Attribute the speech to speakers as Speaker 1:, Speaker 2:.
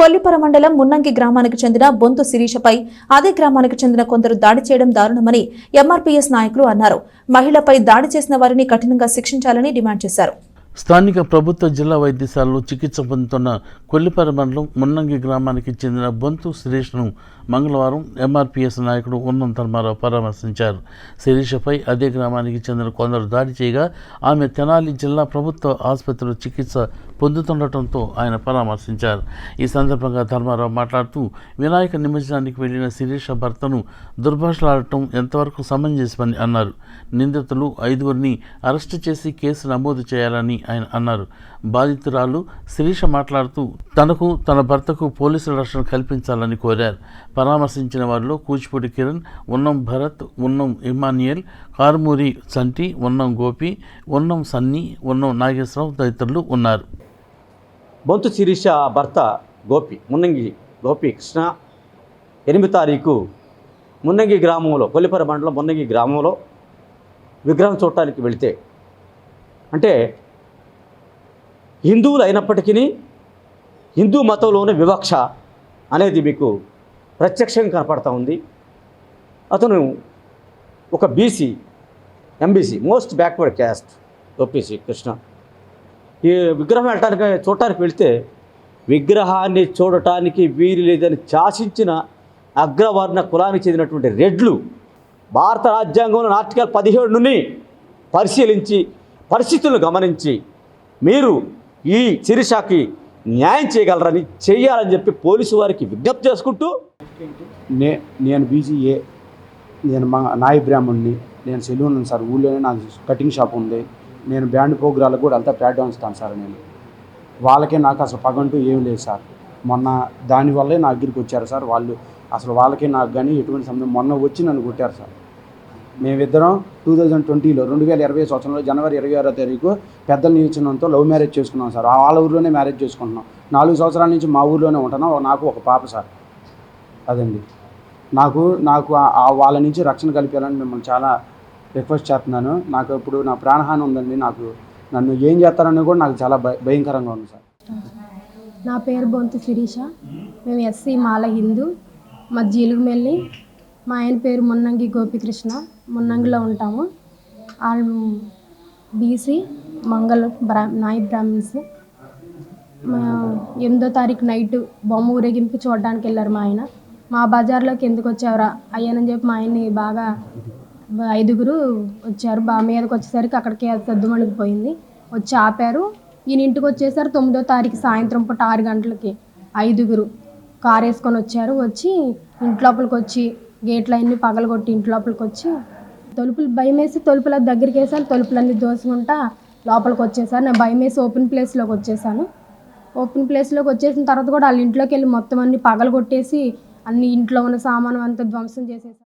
Speaker 1: కొల్లిపర మండలం మున్నంగి గ్రామానికి చెందిన బొంతు శిరీషపై అదే గ్రామానికి చెందిన కొందరు దాడి చేయడం దారుణమని ఎంఆర్పీఎస్ నాయకులు అన్నారు. మహిళపై దాడి చేసిన వారిని కఠినంగా శిక్షించాలని డిమాండ్ చేశారు.
Speaker 2: స్థానిక ప్రభుత్వ జిల్లా వైద్యశాలలో చికిత్స పొందుతున్న కొల్లిపర మండలం మున్నంగి గ్రామానికి చెందిన బొంతు శిరీషను మంగళవారం ఎంఆర్పీఎస్ నాయకుడు ఉన్నం ధర్మారావు పరామర్శించారు. శిరీషపై అదే గ్రామానికి చెందిన కొందరు దాడి చేయగా ఆమె తెనాలి జిల్లా ప్రభుత్వ ఆసుపత్రిలో చికిత్స పొందుతుండటంతో ఆయన పరామర్శించారు. ఈ సందర్భంగా ధర్మారావు మాట్లాడుతూ వినాయక నిమజ్జనానికి వెళ్లిన శిరీష భర్తను దుర్భాషలాడటం ఎంతవరకు సమంజసమని అన్నారు. నిందితులు 5గురిని అరెస్టు చేసి కేసు నమోదు చేయాలని ఆయన అన్నారు. బాధితురాలు శిరీష మాట్లాడుతూ తనకు తన భర్తకు పోలీసుల రక్షణ కల్పించాలని కోరారు. పరామర్శించిన వారిలో కూచిపూడి కిరణ్, ఉన్నం భరత్, ఉన్నం ఇమాన్యుయల్, కారుమూరి సంటి, ఉన్నం గోపి, ఉన్నం సన్నీ, ఉన్నం నాగేశ్వరరావు తదితరులు ఉన్నారు.
Speaker 3: బొంతు శిరీష భర్త గోపి, మున్నంగి గోపి కృష్ణ 8 తారీఖు మున్నంగి గ్రామంలో, కొల్లిపర మండలం మున్నంగి గ్రామంలో విగ్రహం చూడటానికి వెళితే, అంటే హిందువులు అయినప్పటికీ హిందూ మతంలోని వివక్ష అనేది మీకు ప్రత్యక్షంగా కనపడతా ఉంది. అతను ఒక BC, MBC, most backward caste OPC Krishna. ఈ విగ్రహం చూడటానికి వెళితే విగ్రహాన్ని చూడటానికి వీలు లేదని శాసించిన అగ్రవర్ణ కులానికి చెందినటువంటి రెడ్లు భారత రాజ్యాంగంలో ఆర్టికల్ 17ని పరిశీలించి పరిస్థితులను గమనించి మీరు ఈ శిరీషకి న్యాయం చేయగలరని చెయ్యాలని చెప్పి పోలీసు వారికి విజ్ఞప్తి చేసుకుంటూ,
Speaker 4: నేను బీసీఏ, నేను మా నాయ బ్రాహ్మణ్ణి, నేను సెలూన్ సార్, ఊళ్ళోనే నాకు కటింగ్ షాప్ ఉంది. నేను బ్యాండ్ ప్రోగ్రాలకు కూడా అంతా ప్లాట్ఫామ్ ఇస్తాను సార్. నేను వాళ్ళకే నాకు అసలు పగంటూ ఏం లేదు సార్. మొన్న దానివల్లే నా దగ్గరికి వచ్చారు సార్ వాళ్ళు. అసలు వాళ్ళకే నాకు కానీ ఎటువంటి సంబంధం, మొన్న వచ్చి నన్ను కొట్టారు సార్. మేమిద్దరం 2020లో 2020 సంవత్సరంలో జనవరి 26వ తారీఖు పెద్దల నియోజకవర్గంతో లవ్ మ్యారేజ్ చేసుకున్నాం సార్. వాళ్ళ ఊరిలోనే మ్యారేజ్ చేసుకుంటున్నాం. 4 సంవత్సరాల నుంచి మా ఊరిలోనే ఉంటున్నాం. నాకు ఒక పాప సార్. అదండి నాకు వాళ్ళ నుంచి రక్షణ కల్పించాలని మిమ్మల్ని చాలా రిక్వెస్ట్ చేస్తున్నాను. నాకు ఇప్పుడు నా ప్రాణహాని ఉందండి. నన్ను ఏం చేస్తారని కూడా నాకు చాలా భయంకరంగా ఉంది సార్.
Speaker 5: నా పేరు బొంతు శిరీష. మేము ఎస్సీ మాల హిందూ. మా జీలుగుమెల్లి. మా ఆయన పేరు మున్నంగి గోపికృష్ణ. మున్నంగిలో ఉంటాము. వాళ్ళు బీసీ నాయ బ్రాహ్మిన్స్. 8వ తారీఖు నైట్ బొమ్మ ఊరేగింపు చూడడానికి వెళ్ళారు మా ఆయన. మా బజార్లోకి ఎందుకు వచ్చావురా అయ్యానని చెప్పి మా ఆయన్ని బాగా 5గురు వచ్చారు. మీదకి వచ్చేసరికి అక్కడికి సద్దుమణిగిపోయింది. వచ్చి ఆపారు. ఈయన ఇంటికి వచ్చేసరికి 9వ తారీఖు సాయంత్రం పూట 6 గంటలకి 5గురు కారు వేసుకొని వచ్చారు. వచ్చి ఇంట్లోపలికి వచ్చి గేట్లన్నీ పగలగొట్టి ఇంట్లోపలికి వచ్చి తలుపులు భయం వేసి తలుపుల దగ్గరికి వేసాను. తలుపులన్నీ దోసుకుంటా లోపలికి వచ్చేసాను. నేను భయం వేసి ఓపెన్ ప్లేస్లోకి వచ్చేసాను. ఓపెన్ ప్లేస్లోకి వచ్చేసిన తర్వాత కూడా వాళ్ళ ఇంట్లోకి వెళ్ళి మొత్తం అన్ని పగలగొట్టేసి అన్ని ఇంట్లో ఉన్న సామాను అంతా ధ్వంసం చేసేసాను.